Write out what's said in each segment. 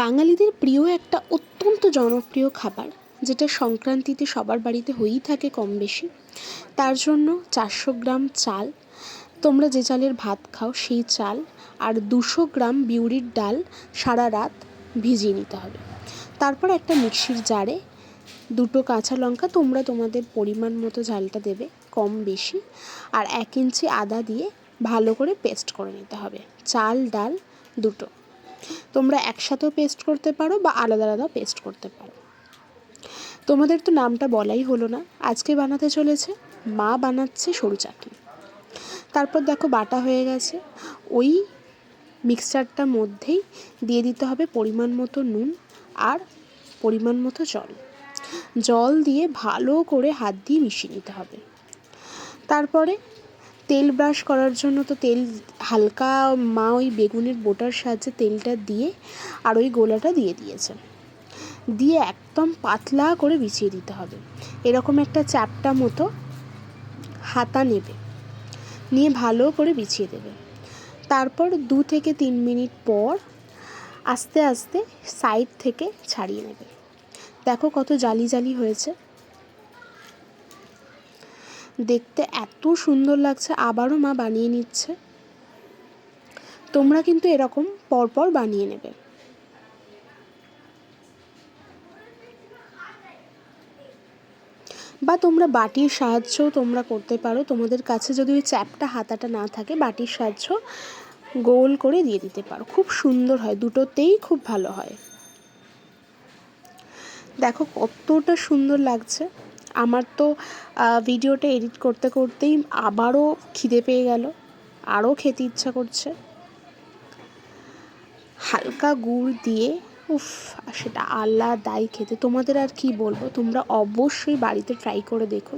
বাঙালিদের প্রিয় একটা অত্যন্ত জনপ্রিয় খাবার, যেটা সংক্রান্তিতে সবার বাড়িতে হয়েই থাকে কম বেশি। তার জন্য 400 গ্রাম চাল, তোমরা যে চালের ভাত খাও সেই চাল, আর 200 গ্রাম বিউলির ডাল সারা রাত ভিজিয়ে নিতে হবে। তারপর একটা মিক্সির জারে 2টো কাঁচা লঙ্কা, তোমরা তোমাদের পরিমাণ মতো ঝালটা দেবে কম বেশি, আর 1 ইঞ্চি আদা দিয়ে ভালো করে পেস্ট করে নিতে হবে। চাল ডাল দুটো তোমরা একসাথেও পেস্ট করতে পারো বা আলাদা আলাদাও পেস্ট করতে পারো। তোমাদের তো নামটা বলাই হলো না, আজকে বানাতে চলেছে মা বানাচ্ছে সরু চাটনি। তারপর দেখো বাটা হয়ে গেছে, ওই মিক্সচারটার মধ্যেই দিয়ে দিতে হবে পরিমাণ মতো নুন আর পরিমাণ মতো জল দিয়ে ভালো করে হাত দিয়ে মিশিয়ে নিতে হবে। তারপরে তেল ব্রাশ করার জন্য তো তেল হালকা মা ওই বেগুনের বোটার সাহায্যে তেলটা দিয়ে আর ওই গোলাটা দিয়ে দিয়েছে, দিয়ে একদম পাতলা করে বিছিয়ে দিতে হবে। এরকম একটা চ্যাপ্টা মতো হাতা নেবে, নিয়ে ভালো করে বিছিয়ে দেবে। তারপর 2 থেকে 3 মিনিট পর আস্তে আস্তে সাইড থেকে ছাড়িয়ে নেবে। দেখো কত জালি জালি হয়েছে, দেখতে এত সুন্দর লাগছে। আবারও মা বানিয়ে নিচ্ছে, তোমরা কিন্তু এরকম পরপর বানিয়ে নেবে। বা তোমরা বাটির সাহায্যও তোমরা করতে পারো, তোমাদের কাছে যদি ওই চ্যাপটা হাতাটা না থাকে বাটির সাহায্য গোল করে দিয়ে দিতে পারো, খুব সুন্দর হয়, দুটোতেই খুব ভালো হয়। দেখো কতটা সুন্দর লাগছে। আমার তো ভিডিওটা এডিট করতে করতেই আবারও খিদে পেয়ে গেল, আরও খেতে ইচ্ছা করছে। হালকা গুড় দিয়ে উফ, সেটা আলাদাই খেতে, তোমাদের আর কি বলবো। তোমরা অবশ্যই বাড়িতে ট্রাই করে দেখো,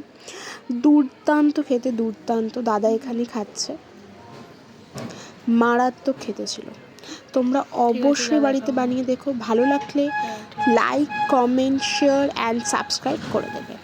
দুর্দান্ত খেতে, দুর্দান্ত। দাদা এখানে খাচ্ছে, মারাত্মক খেতে ছিল। তোমরা অবশ্যই বাড়িতে বানিয়ে দেখো, ভালো লাগলে like comment share and subscribe করে দেবে।